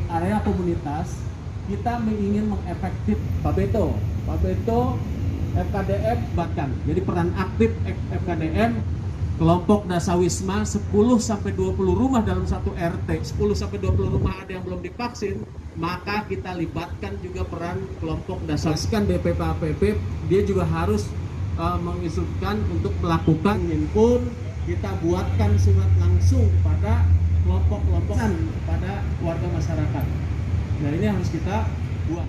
area komunitas, kita ingin mengefektif Pabeto, FKDM bahkan. Jadi peran aktif FKDM, kelompok Dasawisma 10-20 rumah dalam satu RT, 10-20 rumah ada yang belum divaksin, maka kita libatkan juga peran kelompok Dasawisma. DPP-APP dia juga harus menginstruksikan untuk melakukan pun kita buatkan surat langsung pada kelompok-kelompok pada warga masyarakat. Nah ini harus kita buat.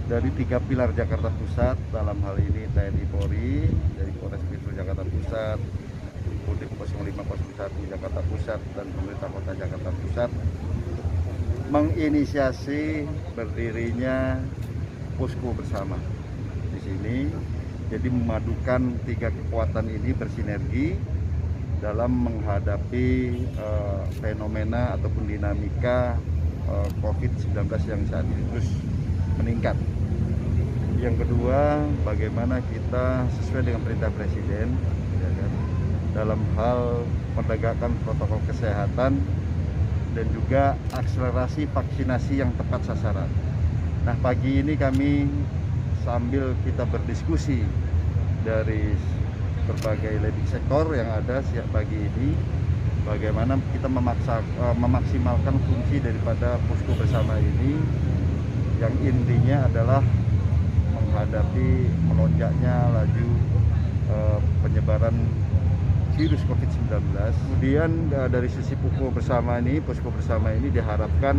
Dari 3 pilar Jakarta Pusat, dalam hal ini TNI Polri, dari Polres Metro Jakarta Pusat, Kodim 0501 Jakarta Pusat, dan pemerintah kota Jakarta Pusat, menginisiasi berdirinya posko bersama di sini. Jadi memadukan 3 kekuatan ini bersinergi dalam menghadapi fenomena ataupun dinamika COVID-19 yang saat ini terus meningkat. Yang kedua, bagaimana kita sesuai dengan perintah Presiden ya kan, dalam hal menegakkan protokol kesehatan dan juga akselerasi vaksinasi yang tepat sasaran. Nah, pagi ini kami sambil kita berdiskusi dari berbagai leading sektor yang ada siap pagi ini, bagaimana kita memaksimalkan fungsi daripada posko bersama ini, yang intinya adalah menghadapi melonjaknya laju penyebaran virus COVID-19. Kemudian dari sisi posko bersama ini diharapkan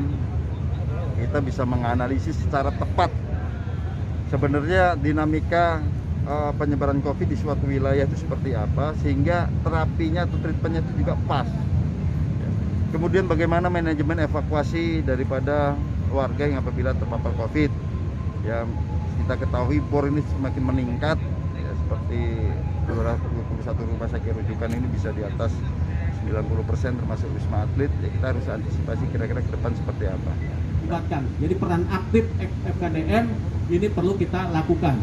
kita bisa menganalisis secara tepat sebenarnya dinamika penyebaran COVID di suatu wilayah itu seperti apa, sehingga terapinya atau treatmentnya itu juga pas. Kemudian bagaimana manajemen evakuasi daripada warga yang apabila terpapar COVID. Ya, kita ketahui BOR ini semakin meningkat, ya, seperti 221 rumah sakit rujukan ini bisa di atas 90% termasuk Wisma Atlet. Ya, kita harus antisipasi kira-kira ke depan seperti apa. Jadi peran aktif FKDM ini perlu kita lakukan.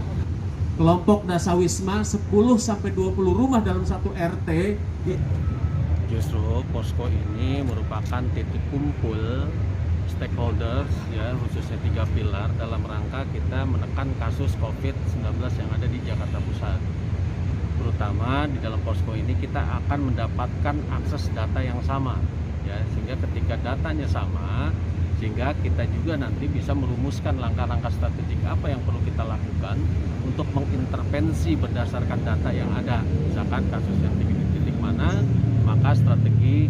Kelompok Dasawisma 10-20 rumah dalam satu RT. Justru posko ini merupakan titik kumpul stakeholders ya, khususnya 3 pilar dalam rangka kita menekan kasus COVID-19 yang ada di Jakarta Pusat. Terutama di dalam posko ini kita akan mendapatkan akses data yang sama ya, sehingga ketika datanya sama, sehingga kita juga nanti bisa merumuskan langkah-langkah strategik apa yang perlu kita lakukan untuk mengintervensi berdasarkan data yang ada. Misalkan kasus yang di titik mana, maka strategi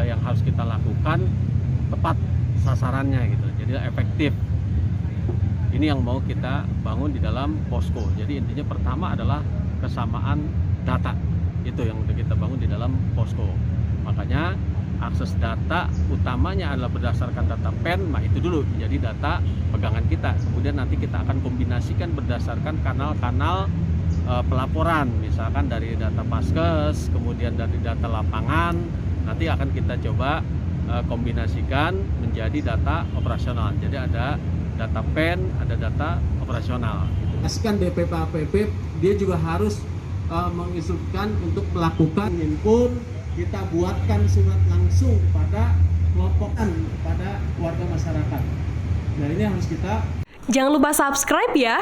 yang harus kita lakukan tepat sasarannya gitu, jadi efektif. Ini yang mau kita bangun di dalam posko. Jadi intinya pertama adalah kesamaan data, itu yang kita bangun di dalam posko. Makanya akses data utamanya adalah berdasarkan data PEN, nah itu dulu menjadi data pegangan kita. Kemudian nanti kita akan kombinasikan berdasarkan kanal-kanal pelaporan, misalkan dari data Paskes, kemudian dari data lapangan, nanti akan kita coba kombinasikan menjadi data operasional. Jadi ada data PEN, ada data operasional. Askan DPP-APP dia juga harus menginstruksikan untuk melakukan pun kita buatkan surat langsung pada kelompokan pada warga masyarakat. Nah ini harus kita. Jangan lupa subscribe ya.